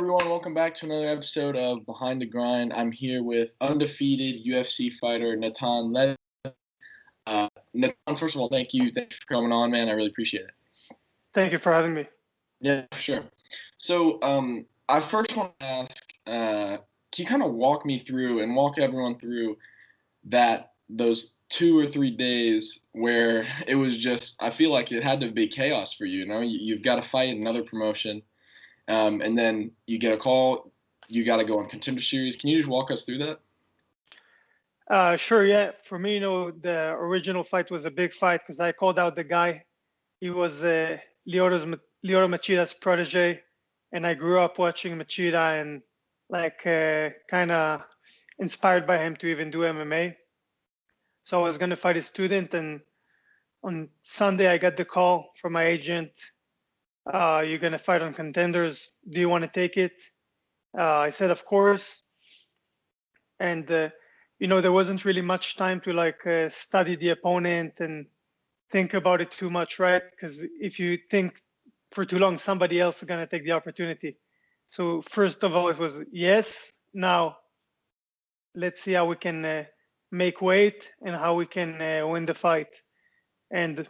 everyone, welcome back to another episode of Behind the Grind. I'm here with undefeated UFC fighter Natan Levy. Natan, first of all, thanks for coming on, man. I really appreciate it. Thank you for having me. Yeah, sure. So, I first want to ask, can you kind of walk me through and walk everyone through those 2 or 3 days where it was just, I feel like it had to be chaos for you, you know? You've got to fight another promotion. And then you get a call, you got to go on Contender Series. Can you just walk us through that? Sure, yeah. For me, the original fight was a big fight because I called out the guy. He was Lyoto Machida's protege, and I grew up watching Machida and kind of inspired by him to even do MMA. So I was going to fight his student, and on Sunday I got the call from my agent. You're going to fight on Contenders. Do you want to take it? I said, of course. And, there wasn't really much time to study the opponent and think about it too much, right? Because if you think for too long, somebody else is going to take the opportunity. So first of all, it was yes. Now, let's see how we can make weight and how we can win the fight. And,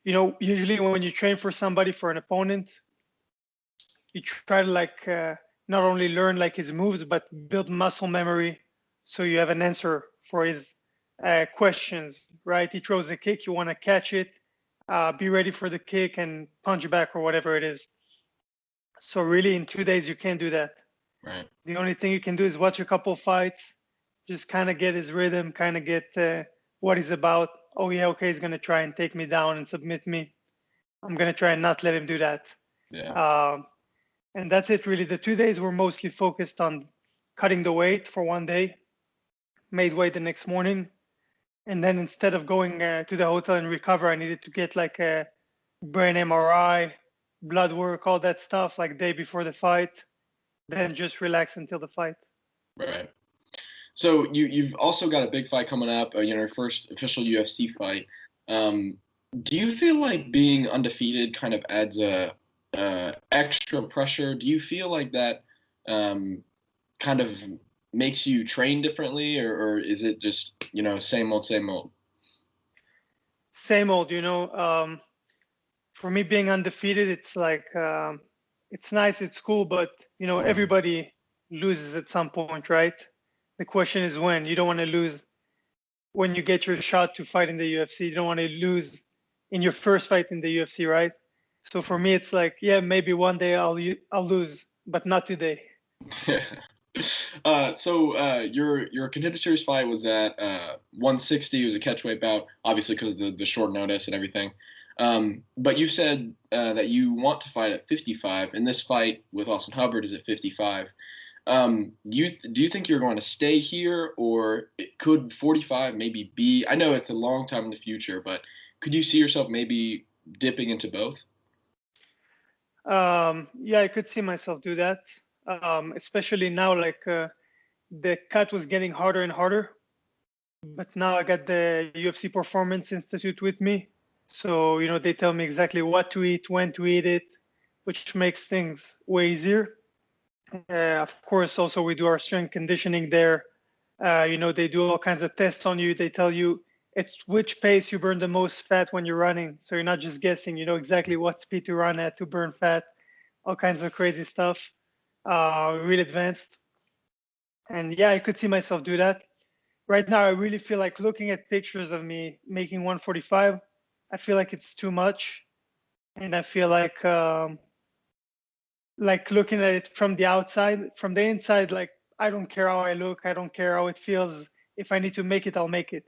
usually when you train for somebody, for an opponent, you try to not only learn his moves, but build muscle memory so you have an answer for his questions, right? He throws a kick, you want to catch it, be ready for the kick and punch back or whatever it is. So really in 2 days, you can't do that. Right. The only thing you can do is watch a couple fights, just kind of get his rhythm, kind of get what he's about. Oh yeah, okay, he's going to try and take me down and submit me. I'm going to try and not let him do that. Yeah. And that's it, really. The 2 days were mostly focused on cutting the weight for one day, made weight the next morning. And then instead of going to the hotel and recover, I needed to get a brain MRI, blood work, all that stuff, day before the fight, then just relax until the fight. Right. So you've also got a big fight coming up, your first official UFC fight. Do you feel like being undefeated kind of adds extra pressure? Do you feel like that kind of makes you train differently, or is it just, same old, same old? Same old, for me being undefeated, it's it's nice, it's cool, but everybody loses at some point, right? The question is when. You don't want to lose when you get your shot to fight in the UFC. You don't want to lose in your first fight in the UFC, right? So for me, it's maybe one day I'll lose, but not today. So your Contender Series fight was at 160. It was a catchweight bout, obviously because of the short notice and everything. But you said that you want to fight at 55, and this fight with Austin Hubbard is at 55. Do you think you're going to stay here, or could 45 maybe be? I know it's a long time in the future, but could you see yourself maybe dipping into both? Yeah, I could see myself do that, especially now. The cut was getting harder and harder, but now I got the UFC Performance Institute with me, so they tell me exactly what to eat, when to eat it, which makes things way easier. Of course, also we do our strength conditioning there. They do all kinds of tests on you. They tell you it's which pace you burn the most fat when you're running. So you're not just guessing, you know exactly what speed to run at to burn fat, all kinds of crazy stuff, really advanced. And yeah, I could see myself do that. Right now, I really feel like looking at pictures of me making 145, I feel like it's too much. And I feel like looking at it from the outside, from the inside, I don't care how I look. I don't care how it feels. If I need to make it, I'll make it.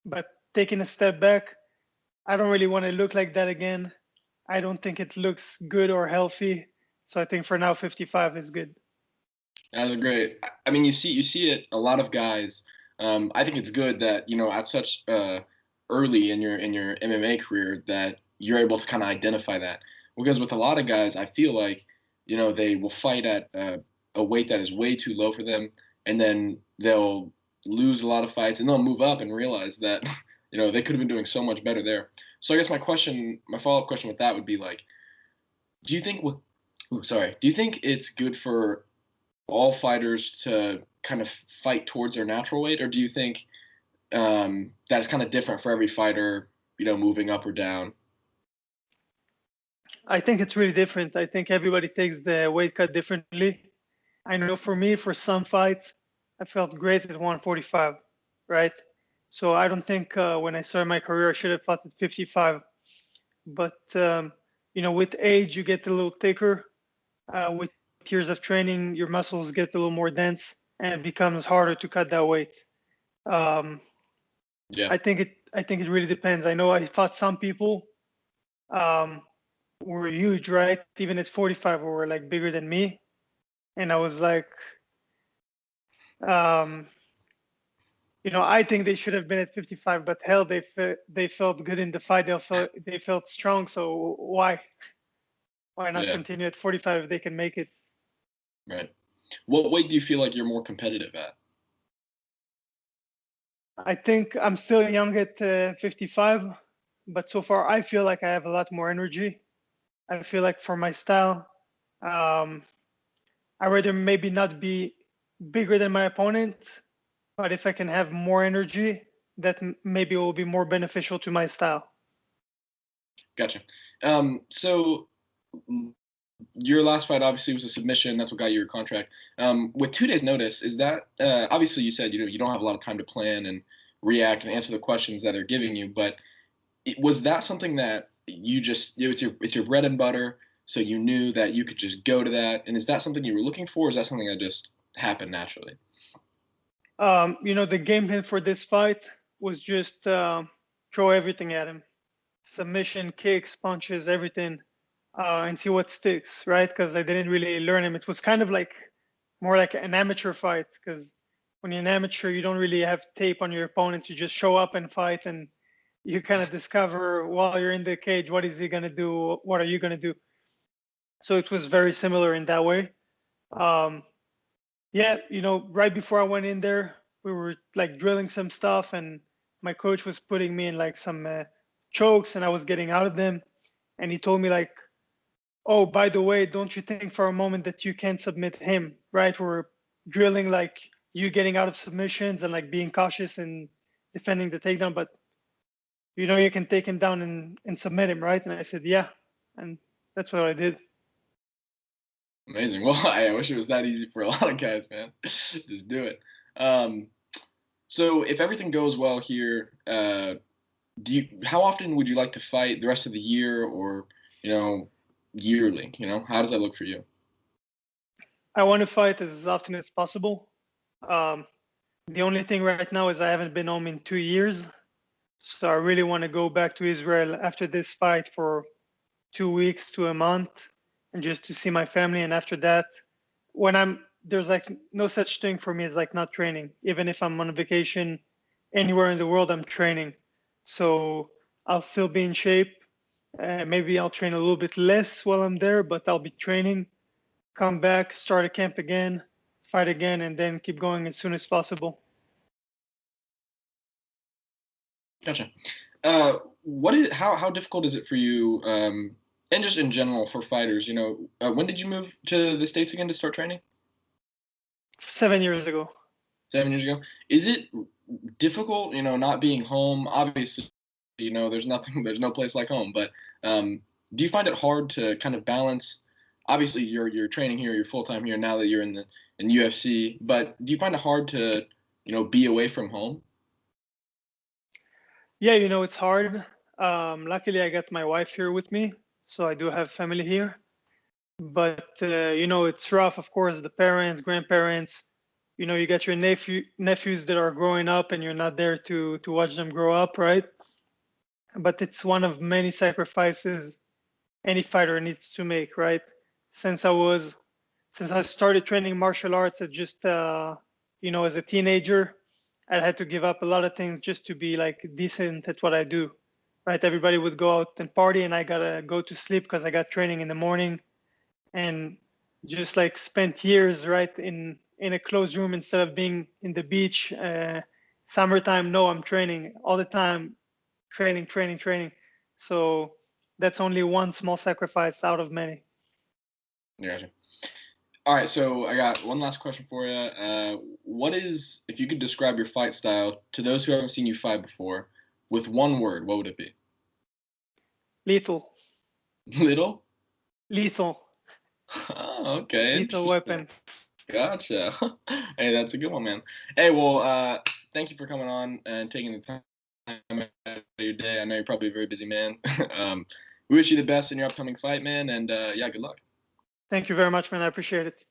But taking a step back, I don't really want to look like that again. I don't think it looks good or healthy. So I think for now, 55 is good. That's great. I mean, you see it. A lot of guys. I think it's good that at such early in your MMA career that you're able to kind of identify that. Because with a lot of guys, I feel like they will fight at a weight that is way too low for them, and then they'll lose a lot of fights, and they'll move up and realize that they could have been doing so much better there. So I guess my follow-up question with that would be do you think Ooh, sorry. Do you think it's good for all fighters to kind of fight towards their natural weight, or do you think that's kind of different for every fighter, moving up or down? I think it's really different. I think everybody takes the weight cut differently. I know for me, for some fights, I felt great at 145, right? So I don't think when I started my career, I should have fought at 55. But with age, you get a little thicker. With years of training, your muscles get a little more dense, and it becomes harder to cut that weight. Um, Yeah. I think it really depends. I know I fought some people um, who were huge, right? Even at 45, who were like bigger than me, and I was like, um, I think they should have been at 55, but hell, they felt good in the fight. They felt strong. So why not Yeah. continue at 45 if they can make it? Right. What weight do you feel like you're more competitive at? I think I'm still young at 55, but so far I feel like I have a lot more energy. I feel like for my style, um, I rather maybe not be bigger than my opponent, but if I can have more energy, that maybe will be more beneficial to my style. Gotcha. So your last fight obviously was a submission. That's what got you your contract. With 2 days' notice, is that obviously you said you don't have a lot of time to plan and react and answer the questions that they're giving you, but was that something that you just it's your bread and butter, so you knew that you could just go to that? And is that something you were looking for? Or is that something that just happened naturally? The game plan for this fight was just throw everything at him, submission, kicks, punches, everything, and see what sticks, right? Because I didn't really learn him. It was kind of like more like an amateur fight, because when you're an amateur, you don't really have tape on your opponents. You just show up and fight, and you kind of discover while you're in the cage, what is he gonna do? What are you gonna do? So it was very similar in that way. Um, yeah, right before I went in there, we were like drilling some stuff, and my coach was putting me in like some chokes, and I was getting out of them. And he told me like, "Oh, by the way, don't you think for a moment that you can submit him?" Right? We're drilling like you getting out of submissions and like being cautious and defending the takedown, but you can take him down and submit him, right? And I said, yeah, and that's what I did. Amazing. Well, I wish it was that easy for a lot of guys, man. Just do it. Um, so if everything goes well here, how often would you like to fight the rest of the year, or you know yearly? How does that look for you? I want to fight as often as possible. Um, the only thing right now is I haven't been home in 2 years. So I really want to go back to Israel after this fight for 2 weeks to a month and just to see my family. And after that, there's like no such thing for me as like not training. Even if I'm on vacation anywhere in the world, I'm training. So I'll still be in shape. Maybe I'll train a little bit less while I'm there, but I'll be training, come back, start a camp again, fight again, and then keep going as soon as possible. Gotcha. How difficult is it for you, and just in general for fighters? When did you move to the States again to start training? 7 years ago. 7 years ago. Is it difficult, not being home? Obviously, there's no place like home. But do you find it hard to kind of balance? Obviously, you're training here, you're full time here now that you're in UFC. But do you find it hard to, be away from home? Yeah, it's hard. Luckily, I got my wife here with me, so I do have family here. But it's rough. Of course, the parents, grandparents. You got your nephews that are growing up, and you're not there to watch them grow up, right? But it's one of many sacrifices any fighter needs to make, right? Since I started training martial arts at just as a teenager, I had to give up a lot of things just to be like decent at what I do. Right? Everybody would go out and party, and I gotta go to sleep because I got training in the morning, and just like spent years right in a closed room instead of being in the beach. Summertime, no, I'm training all the time, training, training, training. So that's only one small sacrifice out of many. Gotcha. All right, so I got one last question for you. If you could describe your fight style to those who haven't seen you fight before, with one word, what would it be? Lethal. Little? Lethal. Oh, okay, Lethal interesting. weapon. Gotcha. Hey, that's a good one, man. Hey, well, thank you for coming on and taking the time out of your day. I know you're probably a very busy man. We wish you the best in your upcoming fight, man, and yeah, good luck. Thank you very much, man. I appreciate it.